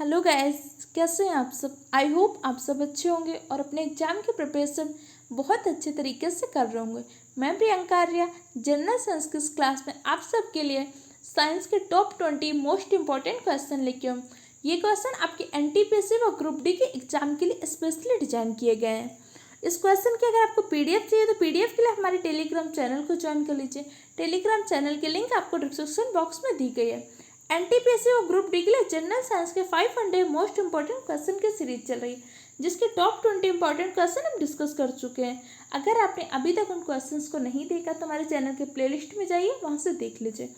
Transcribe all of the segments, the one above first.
Hello guys, कैसे हैं आप सब। आई होप आप सब अच्छे होंगे और अपने एग्जाम की प्रिपरेशन बहुत अच्छे तरीके से कर रहे होंगे। मैं प्रियंका आर्या जनरल साइंस की क्लास में आप सब के लिए साइंस के टॉप 20 मोस्ट इंपॉर्टेंट क्वेश्चन लेके हूँ। ये क्वेश्चन आपके एनटीपीसी व ग्रुप डी के एग्जाम के लिए स्पेशली डिजाइन किए गए हैं। इस क्वेश्चन की अगर आपको पीडीएफ चाहिए तो पीडीएफ के लिए हमारे टेलीग्राम चैनल को ज्वाइन कर लीजिए। टेलीग्राम चैनल की लिंक आपको डिस्क्रिप्शन बॉक्स में दी गई है। एनटीपीसी और ग्रुप डी के लिए जनरल साइंस के 500 मोस्ट इंपॉर्टेंट क्वेश्चन की सीरीज चल रही है, जिसके टॉप 20 इंपॉर्टेंट क्वेश्चन हम डिस्कस कर चुके हैं। अगर आपने अभी तक उन क्वेश्चंस को नहीं देखा तो हमारे चैनल के प्लेलिस्ट में जाइए, वहां से देख लीजिए।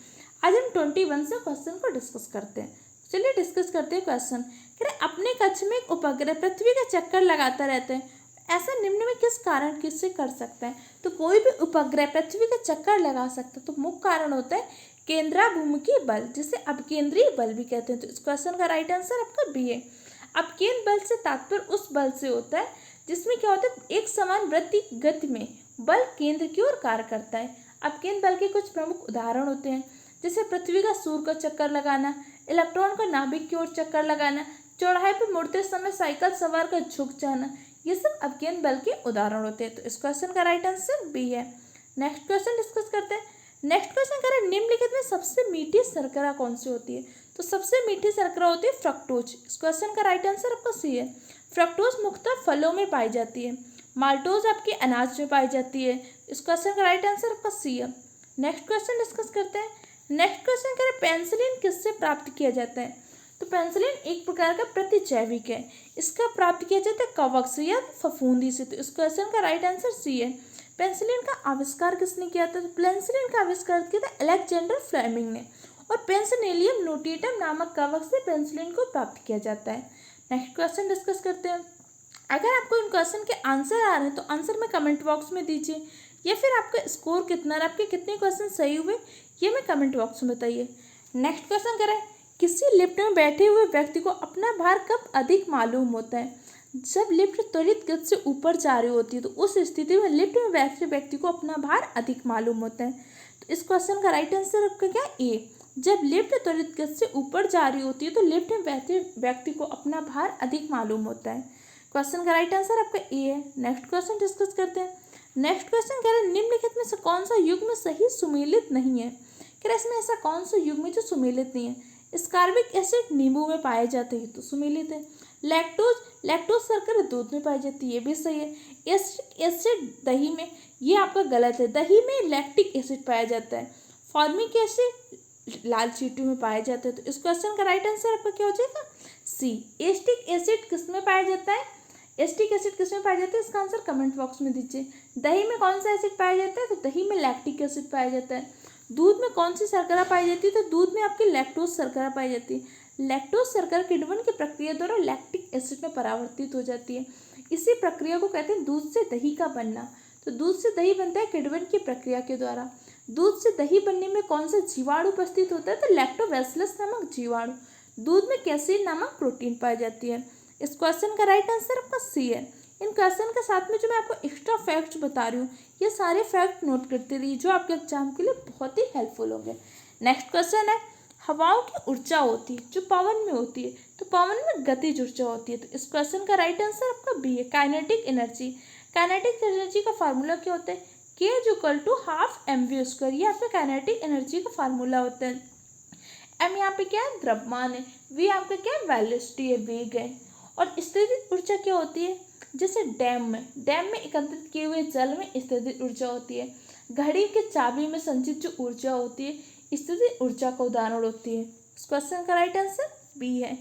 आज हम 21 से क्वेश्चन को डिस्कस करते हैं। चलिए डिस्कस करते हैं क्वेश्चन। कह रहे अपने कक्ष में एक उपग्रह पृथ्वी का चक्कर लगाता रहता है, ऐसा निम्न में किस कारण किससे कर सकता है। तो कोई भी उपग्रह पृथ्वी का चक्कर लगा सकता है तो मुख्य कारण होता है केंद्राभिमुखी बल, जिसे अपकेंद्रीय बल भी कहते हैं। तो इस क्वेश्चन का राइट आंसर आपका बी है। अपकेंद्र बल से तात्पर्य उस बल से होता है जिसमें क्या होता है, एक समान वृत्ति गति में बल केंद्र की ओर कार्य करता है। अपकेंद्र बल के कुछ प्रमुख उदाहरण होते हैं, जैसे पृथ्वी का सूर्य का चक्कर लगाना, इलेक्ट्रॉन का नाभिक की ओर चक्कर लगाना, चौराहे पर मुड़ते समय साइकिल सवार का झुक जाना। ये सब अपकेंद्र बल के उदाहरण होते हैं। तो इस क्वेश्चन का राइट आंसर बी है। नेक्स्ट क्वेश्चन डिस्कस करते हैं। नेक्स्ट क्वेश्चन कह रहे हैं निम्नलिखित में सबसे मीठी शर्करा कौन सी होती है। तो सबसे मीठी शर्करा होती है फ्रक्टोज। इस क्वेश्चन का राइट आंसर आपका सी है। फ्रक्टोज मुख्यतः फलों में पाई जाती है। माल्टोज आपके अनाज में पाई जाती है। इस क्वेश्चन का राइट आंसर आपका सी है। नेक्स्ट क्वेश्चन डिस्कस करते हैं। नेक्स्ट क्वेश्चन कह रहे पेंसिलिन किससे प्राप्त किया जाता है। तो पेंसिलिन एक प्रकार का प्रतिजैविक है। इसका प्राप्त किया जाता है कवक से या फफूंदी से। तो इस क्वेश्चन का राइट आंसर सी है। पेंसिलिन का आविष्कार किसने किया था। तो पेंसिलिन का आविष्कार किया था अलेक्जेंडर फ्लेमिंग ने, और पेंसिलियम नोटेटम नामक कवक से पेंसिलिन को प्राप्त किया जाता है। नेक्स्ट क्वेश्चन डिस्कस करते हैं। अगर आपको इन क्वेश्चन के आंसर आ रहे हैं तो आंसर में कमेंट बॉक्स में दीजिए, या फिर आपका स्कोर कितना, आपके कितने क्वेश्चन सही हुए ये मैं कमेंट बॉक्स में बताइए। नेक्स्ट क्वेश्चन करें, किसी लिफ्ट में बैठे हुए व्यक्ति को अपना भार कब अधिक मालूम होता है। जब लिफ्ट त्वरित गति से ऊपर जा रही होती है तो उस स्थिति में लिफ्ट में बैठे व्यक्ति को अपना भार अधिक मालूम होता है। तो इस क्वेश्चन का राइट आंसर आपका क्या ए। जब लिफ्ट त्वरित गति से ऊपर जा रही होती है तो लिफ्ट में बैठे व्यक्ति को अपना भार अधिक मालूम होता है। क्वेश्चन का राइट आंसर आपका ए है। नेक्स्ट क्वेश्चन डिस्कस करते हैं। नेक्स्ट क्वेश्चन कह रहे हैं निम्नलिखित में से कौन सा युग्म सही सुमेलित नहीं है। कह रहे इसमें ऐसा कौन सा युग्म है जो सुमेलित नहीं है। स्कार्बिक एसिड नींबू में पाए जाते हैं तो सुमेलित है। लैक्टोज शर्करा दूध में पाई जाती है, ये भी सही है। एसिटिक एसिड दही में, ये आपका गलत है। दही में लैक्टिक एसिड पाया जाता है। फॉर्मिक एसिड लाल चींटी में पाया जाता है। तो इस क्वेश्चन का राइट आंसर आपका क्या हो जाएगा सी। एसिटिक एसिड किस में पाया जाता है। एसिटिक एसिड किस में पाया जाता है, इसका आंसर कमेंट बॉक्स में दीजिए। दही में कौन सा एसिड पाया जाता है, तो दही में लैक्टिक एसिड पाया जाता है। दूध में कौन सी शर्करा पाई जाती है, तो दूध में आपकी लैक्टोज शर्करा पाई जाती है। लैक्टोज शर्करा किण्वन की प्रक्रिया द्वारा लैक्टिक एसिड में परावर्तित हो जाती है। इसी प्रक्रिया को कहते हैं दूध से दही का बनना। तो दूध से दही बनता है किण्वन की प्रक्रिया के द्वारा। दूध से दही बनने में कौन सा जीवाणु उपस्थित होता है, तो लैक्टोबैसिलस नामक जीवाणु। दूध में कैसीन नामक प्रोटीन पाई जाती है। इस क्वेश्चन का राइट आंसर आपका सी है। इन क्वेश्चन के साथ में जो मैं आपको एक्स्ट्रा फैक्ट्स बता रही हूँ, ये सारे फैक्ट नोट करते रहिए, जो आपके एग्जाम के लिए बहुत ही हेल्पफुल होंगे। नेक्स्ट क्वेश्चन है, हवाओं की ऊर्जा होती है जो पवन में होती है, तो पवन में गतिज ऊर्जा होती है। तो इस क्वेश्चन का राइट आंसर आपका बी है, काइनेटिक एनर्जी। काइनेटिक एनर्जी का फार्मूला क्या होता है, के = ½ mv²। ये आपका काइनेटिक एनर्जी का फार्मूला होता है। एम यहाँ पे क्या है, द्रव्यमान है। वी आपका क्या है, वेलोसिटी है, वेग है। और स्थितिज ऊर्जा क्या होती है, जैसे डैम में एकत्रित किए हुए जल में स्थितिज ऊर्जा होती है। घड़ी के चाबी में संचित जो ऊर्जा होती है स्थितिज ऊर्जा का उदाहरण होती है। इस क्वेश्चन का राइट आंसर बी है।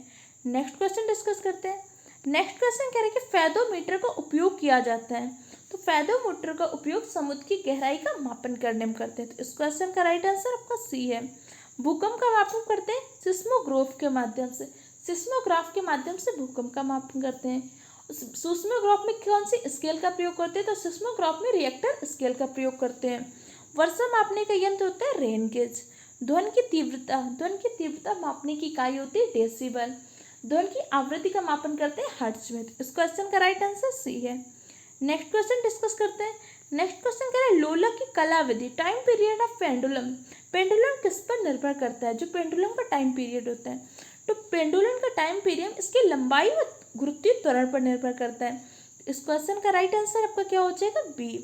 नेक्स्ट क्वेश्चन डिस्कस करते हैं। नेक्स्ट क्वेश्चन कह रहे हैं कि फेदोमीटर का उपयोग किया जाता है। तो फेदोमीटर का उपयोग समुद्र की गहराई का मापन करने में करते हैं। तो इस क्वेश्चन का राइट आंसर आपका सी है। भूकंप का मापन करते हैं सिस्मोग्राफ के माध्यम से। सिस्मोग्राफ के माध्यम से भूकंप का मापन करते हैं। सिस्मोग्राफ में कौन सी स्केल का प्रयोग करते हैं, तो सिस्मोग्राफ में रिएक्टर स्केल का प्रयोग करते हैं। वर्षा मापने का यंत्र होता है रेन गेज। ध्वनि की तीव्रता मापने की इकाई होती है डेसिबल। ध्वनि की आवृत्ति का मापन करते हैं हर्ट्ज में। इस क्वेश्चन का राइट आंसर सी है। नेक्स्ट क्वेश्चन डिस्कस करते हैं। नेक्स्ट क्वेश्चन कह रहे हैं लोलक की कला विधि, time period of pendulum. Pendulum किस पर निर्भर करता है, जो पेंडुलम का टाइम पीरियड होता है। तो पेंडुलम का टाइम पीरियड इसकी लंबाई व गुरुत्वीय त्वरण पर निर्भर करता है। इस क्वेश्चन का राइट आंसर आपका क्या हो जाएगा? बी।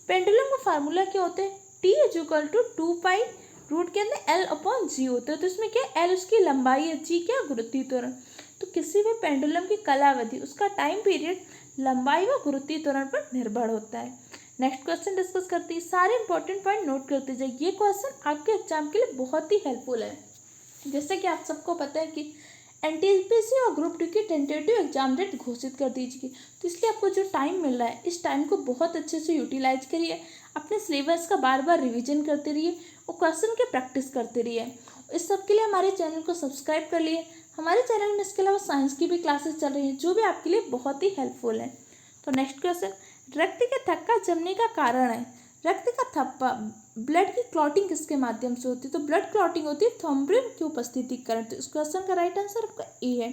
पेंडुलम का फार्मूला क्या होता है? T is equal to 2 pi root के अंदर एल अपॉन जी होता है। तो इसमें क्या, एल उसकी लंबाई है, जी क्या, गुरुत्वीय त्वरण। तो किसी भी पेंडुलम की कालावधि उसका टाइम पीरियड लंबाई व गुरुत्वीय त्वरण पर निर्भर होता है। नेक्स्ट क्वेश्चन डिस्कस करते हैं। सारे इंपॉर्टेंट पॉइंट नोट करते जाइए, ये क्वेश्चन आपके एग्जाम के लिए बहुत ही हेल्पफुल है। जैसे कि आप सबको पता है कि एनटीपीसी और ग्रुप डी की टेंटेटिव एग्जाम डेट घोषित कर दीजिए, तो इसलिए आपको जो टाइम मिल रहा है इस टाइम को बहुत अच्छे से यूटिलाइज करिए। अपने सिलेबस का बार बार रिवीजन करते रहिए और क्वेश्चन की प्रैक्टिस करते रहिए। इस सब के लिए हमारे चैनल को सब्सक्राइब कर लिए। हमारे चैनल में इसके अलावा साइंस की भी क्लासेस चल रही हैं जो भी आपके लिए बहुत ही हेल्पफुल है। तो नेक्स्ट क्वेश्चन, रक्त के थक्का जमने का कारण है। रक्त का थप्पा, ब्लड की क्लॉटिंग किसके माध्यम से होती है? तो ब्लड क्लॉटिंग होती है थ्रोम्बिन की उपस्थिति के कारण। तो इस क्वेश्चन का राइट आंसर आपका ए है।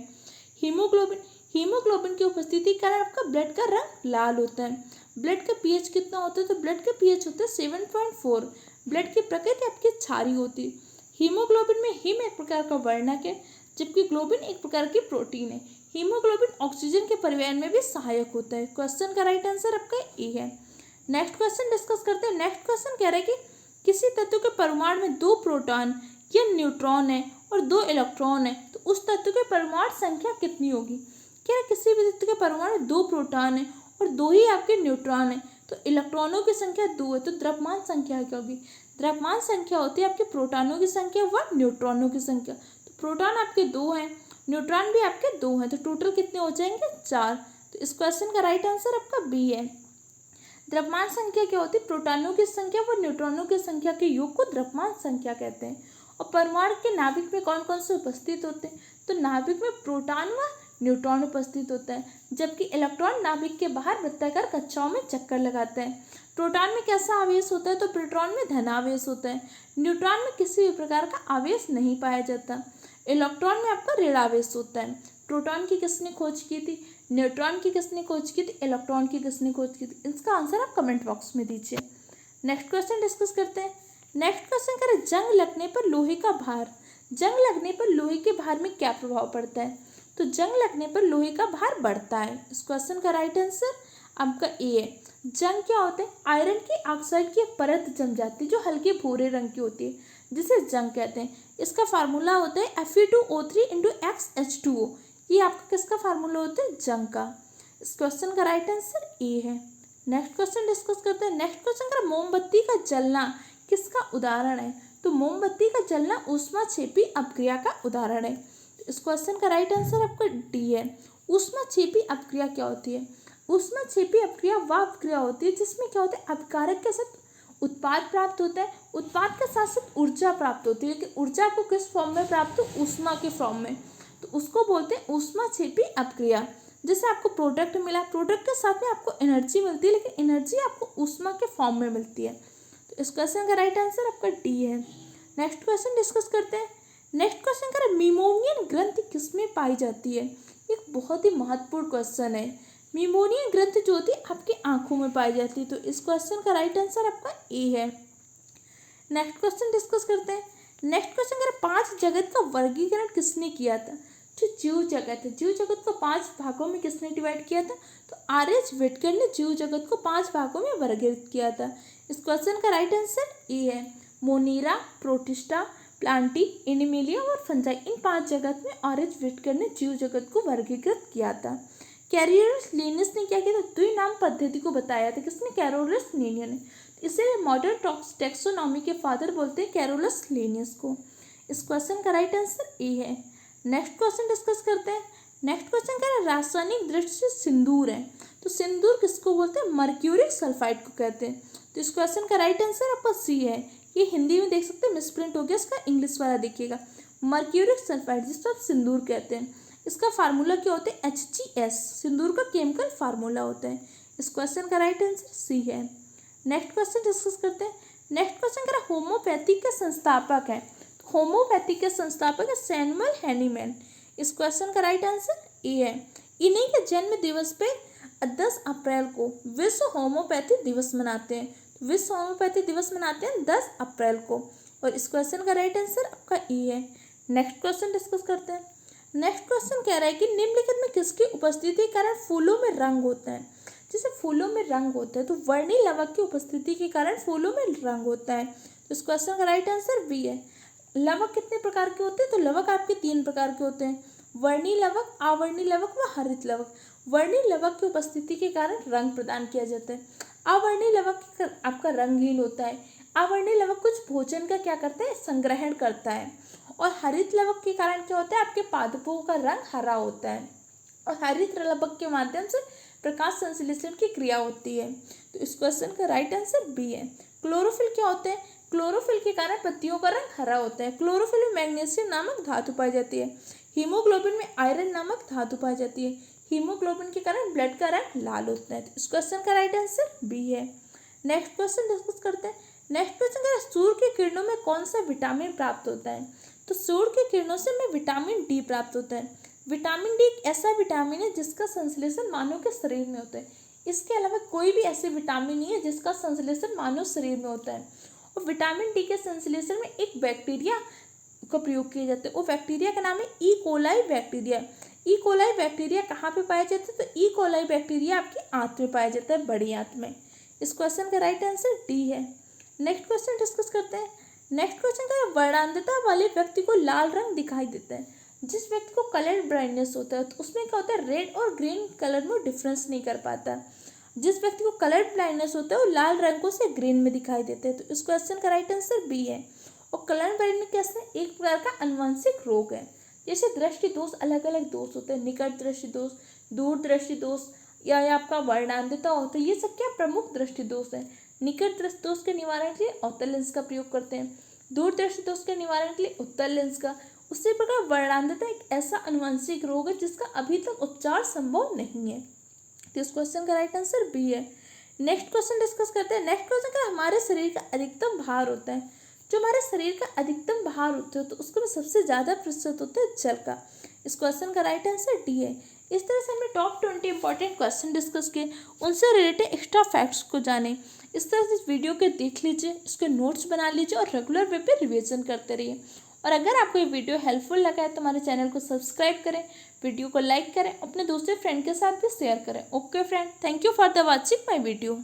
हीमोग्लोबिन, हीमोग्लोबिन की उपस्थिति के कारण आपका ब्लड का रंग लाल होता है। ब्लड का पीएच कितना होता है? तो ब्लड का पीएच होता है 7.4। ब्लड की प्रकृति आपकी क्षारीय होती है। हीमोग्लोबिन में हीम एक प्रकार का वर्णक है जबकि ग्लोबिन एक प्रकार की प्रोटीन है। हीमोग्लोबिन ऑक्सीजन के परिवहन में भी सहायक होता है। क्वेश्चन का राइट आंसर आपका ए है। नेक्स्ट क्वेश्चन डिस्कस करते हैं। नेक्स्ट क्वेश्चन कह रहा है कि किसी तत्व के परमाणु में 2 प्रोटॉन या न्यूट्रॉन है और 2 इलेक्ट्रॉन है, तो उस तत्व के परमाणु संख्या कितनी होगी? कह रहा है किसी भी तत्व के परमाणु में 2 प्रोटॉन है और 2 ही आपके न्यूट्रॉन है, तो इलेक्ट्रॉनों की संख्या 2 है, तो द्रव्यमान संख्या क्या होगी? द्रव्यमान संख्या होती है आपके प्रोटॉनों की संख्या व न्यूट्रॉनों की संख्या। तो प्रोटॉन आपके 2 हैं, न्यूट्रॉन भी आपके 2 हैं, तो टोटल कितने हो जाएंगे? 4। तो इस क्वेश्चन का राइट आंसर आपका बी है। द्रव्यमान संख्या क्या होती है? प्रोटॉनों की संख्या व न्यूट्रॉनों की संख्या के योग को द्रव्यमान संख्या कहते हैं। और परमाणु के नाभिक में कौन कौन से उपस्थित होते हैं? तो नाभिक में प्रोटॉन व न्यूट्रॉन उपस्थित होता है, जबकि इलेक्ट्रॉन नाभिक के बाहर वृत्ताकार कक्षाओं में चक्कर लगाते हैं। प्रोटॉन में कैसा आवेश होता है? तो प्रोटॉन में धनावेश होता है। न्यूट्रॉन में किसी भी प्रकार का आवेश नहीं पाया जाता। इलेक्ट्रॉन में आपका ऋणावेश होता है। प्रोटॉन की किसने खोज की थी? न्यूट्रॉन की किसने खोज की थी? इलेक्ट्रॉन की किसने खोज की थी? इसका आंसर आप कमेंट बॉक्स में दीजिए। नेक्स्ट क्वेश्चन डिस्कस करते हैं। नेक्स्ट क्वेश्चन करें, जंग लगने पर लोहे का भार, जंग लगने पर लोहे के भार में क्या प्रभाव पड़ता है? तो जंग लगने पर लोहे का भार बढ़ता है। इस क्वेश्चन का राइट आंसर आपका ए है। जंग क्या होता है? आयरन की ऑक्साइड की एक परत जम जाती है जो हल्के भूरे रंग की होती है, जिसे जंग कहते हैं। इसका फार्मूला होता है Fe2O3 × XH2O। ये आपका किसका फार्मूला होता है? जंग का। इस क्वेश्चन का राइट आंसर ए है। नेक्स्ट क्वेश्चन डिस्कस करते हैं। नेक्स्ट क्वेश्चन का, मोमबत्ती का जलना किसका उदाहरण है? तो मोमबत्ती का जलना ऊष्माक्षेपी अपक्रिया का उदाहरण है। इस क्वेश्चन का राइट आंसर आपका डी है। ऊष्माक्षेपी अपक्रिया क्या होती है? ऊष्माक्षेपी अपक्रिया वह अपक्रिया होती है जिसमें क्या होता है? अभिकारक के साथ उत्पाद प्राप्त होता है, उत्पाद के साथ साथ ऊर्जा प्राप्त होती है, लेकिन ऊर्जा आपको किस फॉर्म में प्राप्त हो? ऊष्मा के फॉर्म में। तो उसको बोलते हैं ऊष्माक्षेपी अपक्रिया। जैसे आपको प्रोडक्ट मिला, प्रोडक्ट के साथ में आपको एनर्जी मिलती है, लेकिन एनर्जी आपको ऊष्मा के फॉर्म में मिलती है। तो इस क्वेश्चन का राइट आंसर आपका डी है। नेक्स्ट क्वेश्चन डिस्कस करते हैं। नेक्स्ट क्वेश्चन का, मीमोनियन ग्रंथि किसमें पाई जाती है? एक बहुत ही महत्वपूर्ण क्वेश्चन है। मीमोनियन ग्रंथि जो होती है आपकी आंखों में पाई जाती है। तो इस क्वेश्चन का राइट आंसर आपका ए है। नेक्स्ट क्वेश्चन डिस्कस करते हैं। नेक्स्ट क्वेश्चन का, 5 जगत का वर्गीकरण किसने किया था? जो जीव जगत है, जीव जगत को 5 भागों में किसने डिवाइड किया था? तो आर.एच. व्हिटकर ने जीव जगत को 5 भागों में वर्गीकृत किया था। इस क्वेश्चन का राइट आंसर ए है। मोनीरा, प्रोटिस्टा, प्लांटी, एनिमेलिया और फंजाई, इन 5 जगत में आर.एच. व्हिटकर ने जीव जगत को वर्गीकृत किया था। कैरोलस लिनियस ने क्या किया था? द्विनाम पद्धति को बताया था। किसने? कैरोलस लिनियस ने। इसीलिए मॉडर्न टैक्सोनॉमी के फादर बोलते हैं कैरोलस लिनियस को। इस क्वेश्चन का राइट आंसर ए है। नेक्स्ट क्वेश्चन डिस्कस करते हैं। नेक्स्ट क्वेश्चन क्या है? रासायनिक दृष्टि से सिंदूर है, तो सिंदूर किसको बोलते हैं? मर्क्यूरिक सल्फाइड को कहते हैं। तो इस क्वेश्चन का राइट आंसर आपका सी है। ये हिंदी में देख सकते हैं, मिसप्रिंट हो गया, इसका इंग्लिश वाला देखिएगा। मर्क्यूरिक सल्फाइड जिसको आप सिंदूर कहते हैं, इसका फार्मूला क्या होता है? HgS, सिंदूर का केमिकल फार्मूला होता है। इस क्वेश्चन का राइट आंसर सी है। नेक्स्ट क्वेश्चन डिस्कस करते हैं। नेक्स्ट क्वेश्चन क्या है? होम्योपैथी के संस्थापक है, होम्योपैथी के संस्थापक है सैमुअल हैनीमैन। इस क्वेश्चन का राइट आंसर ए है। इन्हीं के जन्म दिवस पे 10 अप्रैल को विश्व होम्योपैथी दिवस मनाते हैं। विश्व होम्योपैथी दिवस मनाते हैं 10 अप्रैल को, और इस क्वेश्चन का राइट आंसर आपका ए है। नेक्स्ट क्वेश्चन डिस्कस करते हैं। नेक्स्ट क्वेश्चन कह रहा है कि निम्नलिखित में किसकी उपस्थिति के कारण फूलों में रंग होता है। जैसे फूलों में रंग होता है तो वर्णी लवक की उपस्थिति के कारण फूलों में रंग होता है। तो इस क्वेश्चन का राइट आंसर बी है। लवक कितने प्रकार के होते हैं, तो लवक आपके 3 प्रकार के होते हैं, वर्णी लवक, आवर्णी लवक व हरित लवक। वर्णी लवक की उपस्थिति के कारण रंग प्रदान किया जाता है। आवर्णी लवक आपका रंगहीन होता है। आवर्णी लवक कुछ भोजन का क्या करता है, संग्रहण करता है। और हरित लवक के कारण क्या होता है, आपके पादपों का रंग हरा होता है। और हरित लवक के माध्यम से प्रकाश संश्लेषण की क्रिया होती है। तो इस क्वेश्चन का राइट आंसर बी है। क्लोरोफिल क्या होते हैं, क्लोरोफिल के कारण पत्तियों का रंग हरा होता है। क्लोरोफिल में मैग्नीशियम नामक धातु पाई जाती है। हीमोग्लोबिन में आयरन नामक धातु पाई जाती है। हीमोग्लोबिन के कारण ब्लड का रंग लाल होता है। तो इस क्वेश्चन का राइट आंसर बी है। नेक्स्ट क्वेश्चन डिस्कस करते हैं। नेक्स्ट क्वेश्चन क्या है, सूर्य की किरणों में कौन सा विटामिन प्राप्त होता है। तो सूर्य की किरणों से हमें विटामिन डी प्राप्त होता है। विटामिन डी एक ऐसा विटामिन है जिसका संश्लेषण मानव के शरीर में होता है। इसके अलावा कोई भी ऐसे विटामिन नहीं है जिसका संश्लेषण मानव शरीर में होता है। और विटामिन डी के संश्लेषण में एक बैक्टीरिया का प्रयोग किया जाता है। वो बैक्टीरिया का नाम है E coli bacteria. E coli bacteria कहाँ पे पाया जाता है, तो ई कोलाई बैक्टीरिया आपकी आंत में पाया जाता है, बड़ी आंत में। इस क्वेश्चन का राइट आंसर डी है। नेक्स्ट क्वेश्चन डिस्कस करते हैं। नेक्स्ट क्वेश्चन का वर्णांधता वाले व्यक्ति को लाल रंग दिखाई देता है। जिस व्यक्ति को कलर ब्लाइंडनेस होता है तो उसमें क्या होता है, रेड और ग्रीन कलर में डिफरेंस नहीं कर पाता। जिस व्यक्ति को कलर ब्लाइंडनेस होता है वो लाल रंगों से ग्रीन में दिखाई देते हैं। तो इस क्वेश्चन का राइट आंसर बी है। और कलर ब्लाइंडनेस कैसे, एक प्रकार का अनुवांशिक रोग है। जैसे दृष्टि दोष, अलग अलग दोष होते हैं, निकट दृष्टि दोष, दूर दृष्टि दोष, या आपका वर्णांधता होता है। ये सब क्या प्रमुख दृष्टि दोष है। निकट दृष्टि दोष के निवारण के लिए अवतल लेंस का प्रयोग करते हैं, दूर दृष्टि दोष के निवारण के लिए उत्तल लेंस का। उसी प्रकार वर्णांधता एक ऐसा अनुवांशिक रोग है जिसका अभी तक उपचार संभव नहीं है। तो इस क्वेश्चन का राइट आंसर बी है। नेक्स्ट क्वेश्चन डिस्कस करते हैं। नेक्स्ट क्वेश्चन का हमारे शरीर का अधिकतम भार होता है। जो हमारे शरीर का अधिकतम भार होता है तो उसको में सबसे ज़्यादा प्रतिशत होता है जल का। इस क्वेश्चन का राइट आंसर डी है। इस तरह से हमने टॉप 20 इंपॉर्टेंट क्वेश्चन डिस्कस किए, उनसे रिलेटेड एक्स्ट्रा फैक्ट्स को जाने। इस तरह से इस वीडियो के देख लीजिए, इसके नोट्स बना लीजिए और रेगुलर वे पे रिवीजन करते रहिए। और अगर आपको ये वीडियो हेल्पफुल लगा है तो हमारे चैनल को सब्सक्राइब करें, वीडियो को लाइक करें, अपने दूसरे फ्रेंड के साथ भी शेयर करें। Okay friend, thank you for the watching my video.